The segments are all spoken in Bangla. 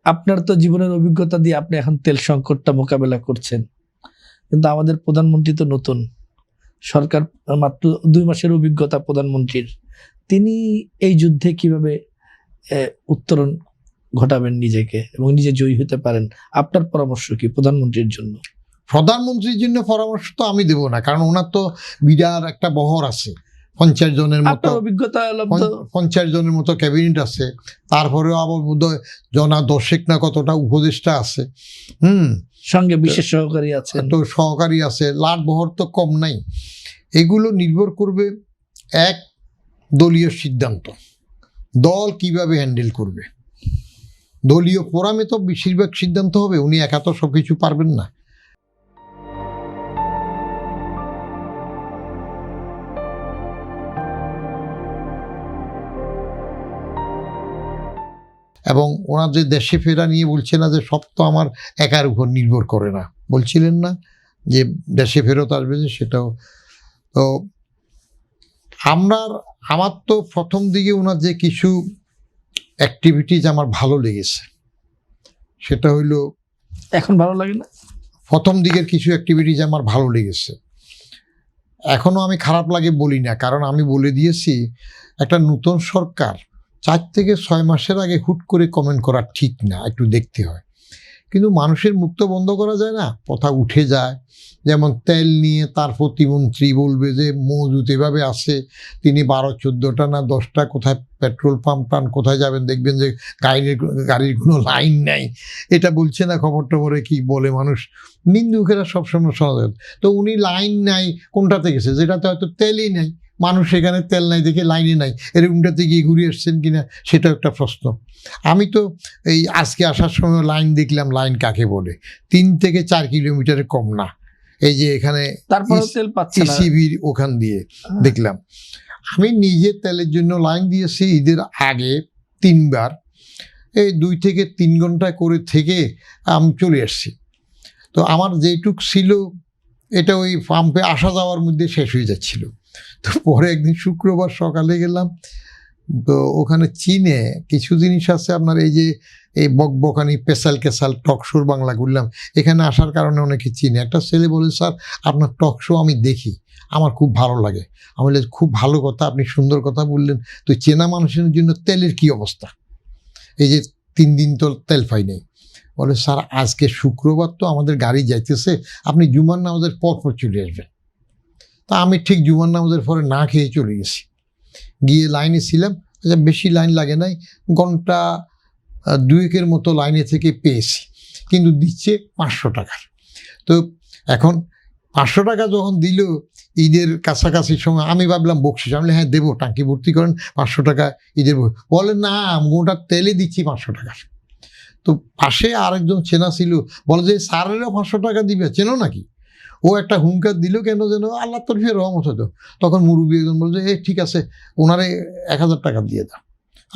আপনার তো জীবনের অভিজ্ঞতা দিয়ে আপনি এখন তেল সংকটটা মোকাবেলা করছেন, কিন্তু আমাদের প্রধানমন্ত্রী তো নতুন, সরকার মাত্র 2 মাসের অভিজ্ঞতা প্রধানমন্ত্রীর। তিনি এই যুদ্ধে কিভাবে উত্তরণ ঘটাবেন নিজেকে এবং নিজে জয়ী হতে পারেন? আপনার পরামর্শ কি প্রধানমন্ত্রীর জন্য? প্রধানমন্ত্রীর জন্য পরামর্শ তো আমি দেব না, কারণ ওনার তো বিরাট একটা বহর আছে, 50 জনের মতো অভিজ্ঞতা 50 জনের মতো ক্যাবিনেট আছে, তারপরেও আবার বোধহয় জনা 10 না কতটা উপদেষ্টা আছে, সঙ্গে বিশেষ সহকারী আছে, তো সহকারী আছে, লাট বহর তো কম নাই। এগুলো নির্ভর করবে এক দলীয় সিদ্ধান্ত, দল কিভাবে হ্যান্ডেল করবে। দলীয় ফোরামে তো বেশিরভাগ সিদ্ধান্ত হবে, উনি একা তো সবকিছু পারবেন না। এবং ওনার যে দেশে ফেরা নিয়ে বলছে না যে সব তো আমার একার উপর নির্ভর করে না, বলছিলেন না যে দেশে ফেরত আসবে, যে সেটাও তো আমার তো প্রথম দিকে ওনার যে কিছু অ্যাক্টিভিটিজ আমার ভালো লেগেছে, সেটা হইল, এখন ভালো লাগে না, প্রথম দিকের কিছু অ্যাক্টিভিটিজ আমার ভালো লেগেছে। এখনো আমি খারাপ লাগে বলি না, কারণ আমি বলে দিয়েছি একটা নতুন সরকার 4 থেকে 6 মাসের আগে হুট করে কমেন্ট করা ঠিক না, একটু দেখতে হয়। কিন্তু মানুষের মুখ তো বন্ধ করা যায় না, কথা উঠে যায়। যেমন তেল নিয়ে তার প্রতিমন্ত্রী বলবে যে মজুত এভাবে আসে, তিনি 12-14টা না 10টা কোথায় পেট্রোল পাম্প টান কোথায় যাবেন দেখবেন যে গাড়ির কোনো লাইন নাই, এটা বলছে না খবর টবরে কি বলে মানুষ, নিন্দুকেরা সবসময় শোনা যায়। তো উনি লাইন নাই কোনটাতে গেছে, যেটাতে হয়তো তেলই নাই, মানুষ এখানে তেল নাই দেখে লাইনে নাই, এরকমটাতে গিয়ে ঘুরে আসছেন কিনা সেটাও একটা প্রশ্ন। আমি তো এই আজকে আসার সময় লাইন দেখলাম, লাইন কাকে বলে, 3 থেকে 4 কিলোমিটারের কম না, এই যে এখানে ইসিবির ওখান দিয়ে দেখলাম। আমি নিজে তেলের জন্য লাইন দিয়েছি ঈদের আগে 3 বার, এই 2 থেকে 3 ঘন্টা করে থেকে আমি চলে আসছি। তো আমার যেটুক ছিল এটা ওই পাম্পে আসা যাওয়ার মধ্যে শেষ হয়ে যাচ্ছিল। তো পরে একদিন শুক্রবার সকালে গেলাম, তো ওখানে চীনে কিছু জিনিস আছে আপনার, এই যে এই বকবকানি পেশাল কেশাল টক শোর বাংলা করলাম, এখানে আসার কারণে অনেকে চিনে। একটা ছেলে বলে, স্যার আপনার টক শো আমি দেখি, আমার খুব ভালো লাগে। আমি বলি, খুব ভালো কথা, আপনি সুন্দর কথা বললেন, তো চেনা মানুষের জন্য তেলের কি অবস্থা, এই যে 3 দিন তো তেল পাই নাই। বলে, স্যার আজকে শুক্রবার তো আমাদের গাড়ি যাইতেছে, আপনি জুমার নামাজের পর চলে আসবেন। তা আমি ঠিক জুমার নামাজের পরে না খেয়ে চলে গেছি, গিয়ে লাইনে ছিলাম, বেশি লাইন লাগে নাই, ঘন্টা 2-এর মতো লাইনে থেকে পেয়েছি, কিন্তু দিচ্ছে 500 টাকার। তো এখন 500 টাকা যখন দিল ঈদের কাছাকাছি সময়, আমি ভাবলাম বকশিস, আমি হ্যাঁ দেবো, টাঙ্কি ভর্তি করেন 500 টাকা ঈদের। বলে না, গোটা তেলে দিচ্ছি 500 টাকার। তো পাশে আরেকজন চেনা ছিল, বলে যে স্যারেরও 500 টাকা দিবে, চেনো নাকি? ও একটা হুঙ্কার দিল, কেন যেন আল্লাহ তরফে রহমত হতো। তখন মুরব্বী একজন বলছে, ঠিক আছে, ওনারে 1000 টাকা দিয়ে দাও।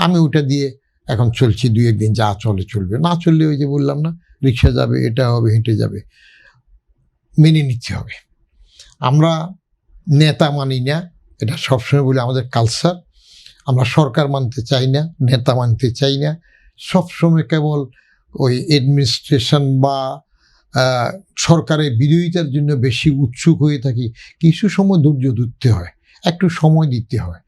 আমি ওইটা দিয়ে এখন চলছি, 2-1 দিন যা চলবে, না চললে ওই যে বললাম না, রিক্সা যাবে, এটা হবে, হেঁটে যাবে, মেনে নিতে হবে। আমরা নেতা মানি না, এটা সবসময় বলি, আমাদের কালচার। আমরা সরকার মানতে চাই না, নেতা মানতে চাই না, সবসময় কেবল ওই অ্যাডমিনিস্ট্রেশন বা সরকারের বিরোধিতার জন্য বেশি উৎসুক হয়ে থাকি। কিছু সময় ধৈর্য ধরতে হয়, একটু সময় দিতে হয়।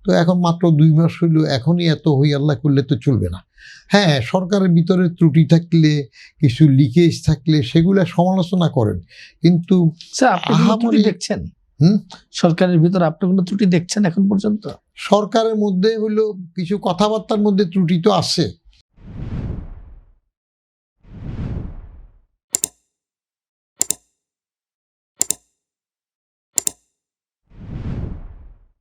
তো এখন মাত্র 2 মাস হইল, এখনই এত হই আল্লাহ করলে তো চলবে না। হ্যাঁ, সরকারের ভিতরে ত্রুটি থাকলে, কিছু লিকেজ থাকলে সেগুলা সমালোচনা করেন, কিন্তু দেখছেন সরকারের ভিতরে আপনি কোনো ত্রুটি দেখছেন এখন পর্যন্ত? সরকারের মধ্যে হইলো কিছু কথাবার্তার মধ্যে ত্রুটি তো আছে,